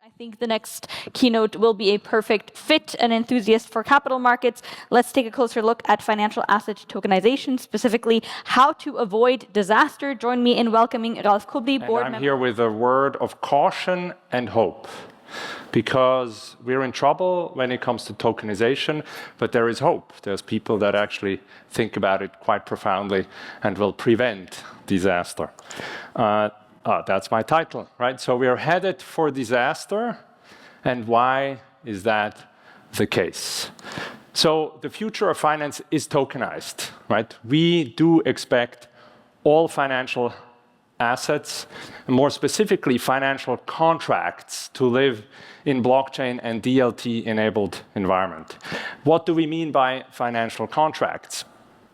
I think the next keynote will be a perfect fit, an enthusiast for capital markets. Let's take a closer look at financial asset tokenization, specifically how to avoid disaster. Join me in welcoming Ralf Kubli, board member. I'm here with a word of caution and hope, because we're in trouble when it comes to tokenization, but there is hope. There's people that actually think about it quite profoundly and will prevent disaster. That's my title, right? So we are headed for disaster, and why is that the case? So the future of finance is tokenized, right? We do expect all financial assets, and more specifically financial contracts, to live in blockchain and DLT-enabled environment. What do we mean by financial contracts?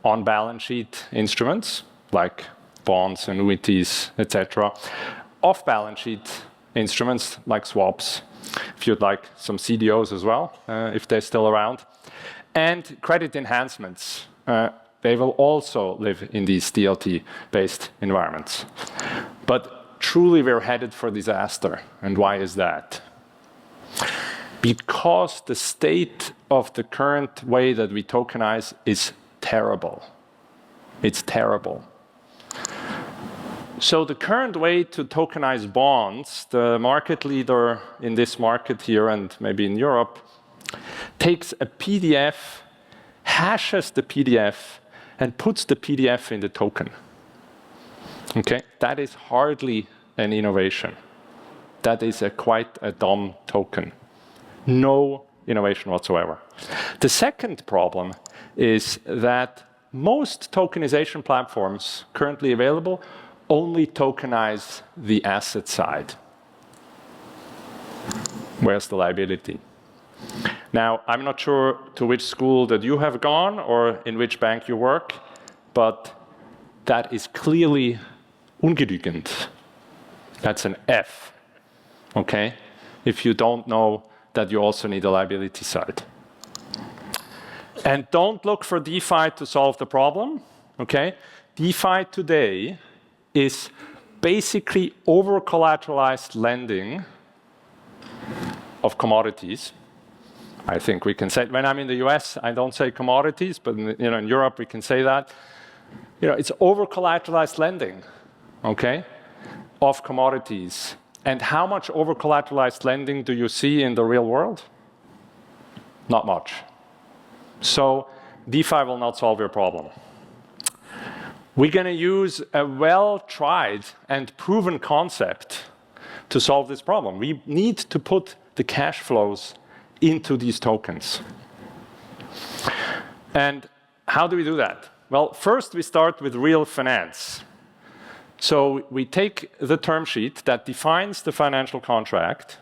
On-balance sheet instruments, like bonds, annuities, etc. Off-balance sheet instruments like swaps, if you'd like some CDOs as well, if they're still around. And credit enhancements. They will also live in these DLT-based environments. But truly we're headed for disaster. And why is that? Because the state of the current way that we tokenize is terrible. It's terrible. So the current way to tokenize bonds, the market leader in this market here and maybe in Europe, takes a PDF, hashes the PDF, and puts the PDF in the token. Okay, that is hardly an innovation. That is quite a dumb token. No innovation whatsoever. The second problem is that most tokenization platforms currently available only tokenize the asset side. Where's the liability? Now, I'm not sure to which school that you have gone or in which bank you work, but that is clearly ungenügend. That's an F, okay? If you don't know that you also need a liability side. And don't look for DeFi to solve the problem, okay? DeFi today is basically over-collateralized lending of commodities. I think we can say, when I'm in the US, I don't say commodities, but in Europe we can say that. It's over-collateralized lending, okay, of commodities. And how much over-collateralized lending do you see in the real world? Not much. So DeFi will not solve your problem. We're going to use a well-tried and proven concept to solve this problem. We need to put the cash flows into these tokens. And how do we do that? Well, first we start with real finance. So we take the term sheet that defines the financial contract,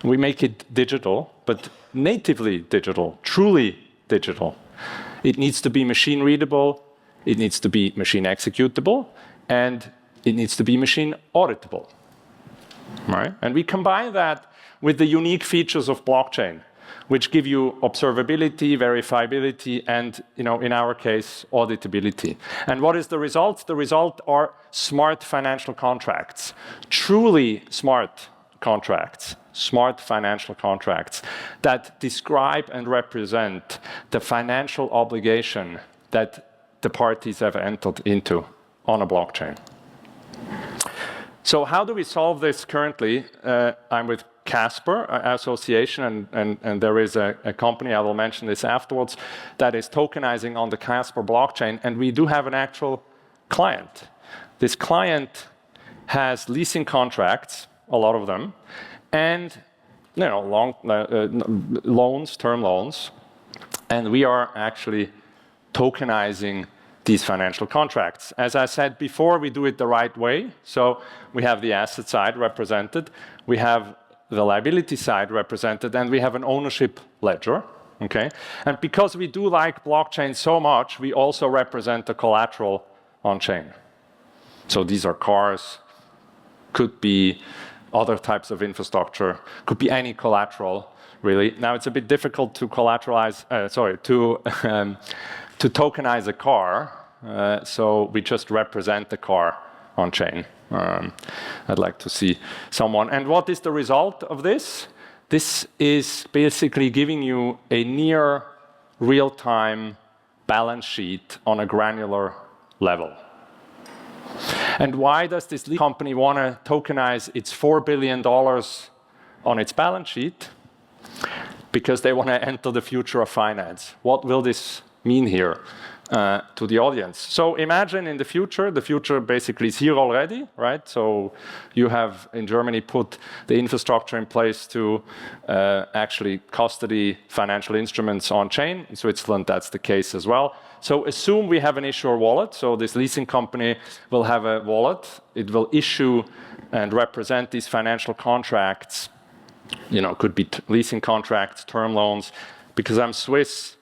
we make it digital, but natively digital, truly digital. It needs to be machine readable, it needs to be machine executable, and it needs to be machine auditable. Right? And we combine that with the unique features of blockchain, which give you observability, verifiability, and, in our case, auditability. And what is the result? The result are smart financial contracts, truly smart contracts, smart financial contracts that describe and represent the financial obligation that the parties have entered into on a blockchain. So how do we solve this currently? I'm with Casper Association, and there is a company, I will mention this afterwards, that is tokenizing on the Casper blockchain, and we do have an actual client. This client has leasing contracts, a lot of them, and loans, term loans, and we are actually tokenizing these financial contracts. As I said before, we do it the right way. So we have the asset side represented, we have the liability side represented, and we have an ownership ledger, okay? And because we do like blockchain so much, we also represent the collateral on chain. So these are cars, could be other types of infrastructure, could be any collateral, really. Now it's a bit difficult to collateralize, to tokenize a car, so we just represent the car on chain. I'd like to see someone. And what is the result of this? This is basically giving you a near real-time balance sheet on a granular level. And why does this company want to tokenize its $4 billion on its balance sheet? Because they want to enter the future of finance. What will this mean here to the audience? So imagine in the future basically is here already, right? So you have in Germany put the infrastructure in place to actually custody financial instruments on chain. In Switzerland, that's the case as well. So assume we have an issuer wallet. So this leasing company will have a wallet. It will issue and represent these financial contracts. You know, could be leasing contracts, term loans. Because I'm Swiss,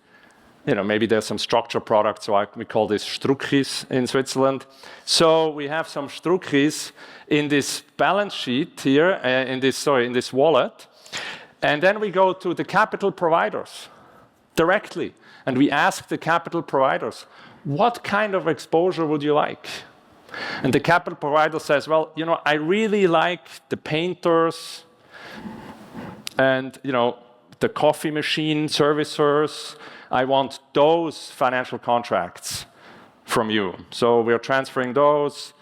you know, maybe there's some structured products, so we call this Struckis in Switzerland. So we have some Struckis in this balance sheet here, in this wallet. And then we go to the capital providers directly. And we ask the capital providers, what kind of exposure would you like? And the capital provider says, well, you know, I really like the painters and, you know, the coffee machine servicers. I want those financial contracts from you. So we're transferring those.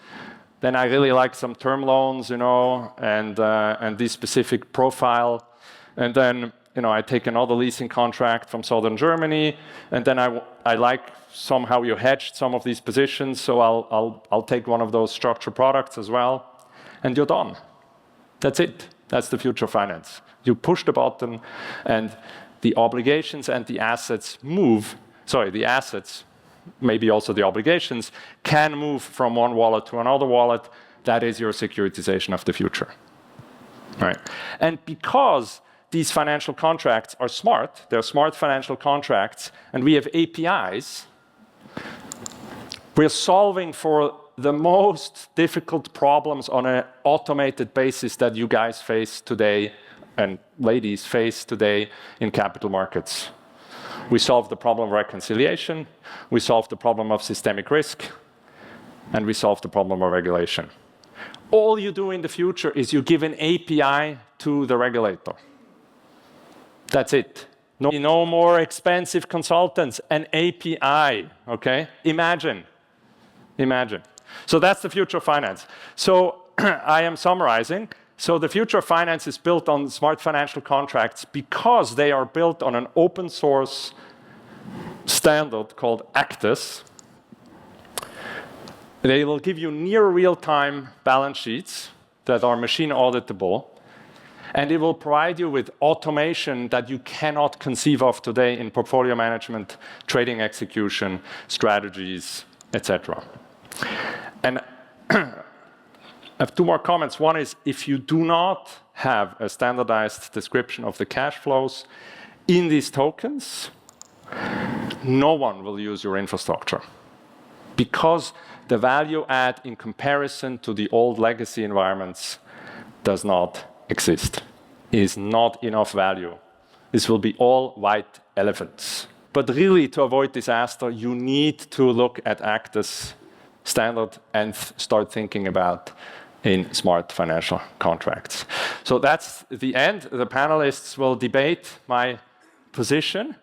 Then I really like some term loans, you know, and this specific profile. And then, you know, I take another leasing contract from southern Germany, and then I like somehow you hedged some of these positions, so I'll take one of those structured products as well, and you're done. That's it. That's the future of finance. You push the button, and the obligations and the assets move. Sorry, the assets, maybe also the obligations, can move from one wallet to another wallet. That is your securitization of the future. Right? And because these financial contracts are smart, they're smart financial contracts, and we have APIs, we're solving for the most difficult problems on an automated basis that you guys face today and ladies face today in capital markets. We solve the problem of reconciliation, we solve the problem of systemic risk, and we solve the problem of regulation. All you do in the future is you give an API to the regulator. That's it. No more expensive consultants, an API, okay? Imagine. So that's the future of finance. So I am summarizing. So the future of finance is built on smart financial contracts because they are built on an open source standard called ACTUS. They will give you near real-time balance sheets that are machine auditable. And it will provide you with automation that you cannot conceive of today in portfolio management, trading execution, strategies, etc. And I have two more comments. One is, if you do not have a standardized description of the cash flows in these tokens, no one will use your infrastructure. Because the value add in comparison to the old legacy environments does not exist. It is not enough value. This will be all white elephants. But really, to avoid disaster, you need to look at ACTUS standard and start thinking about in smart financial contracts. So that's the end. The panelists will debate my position.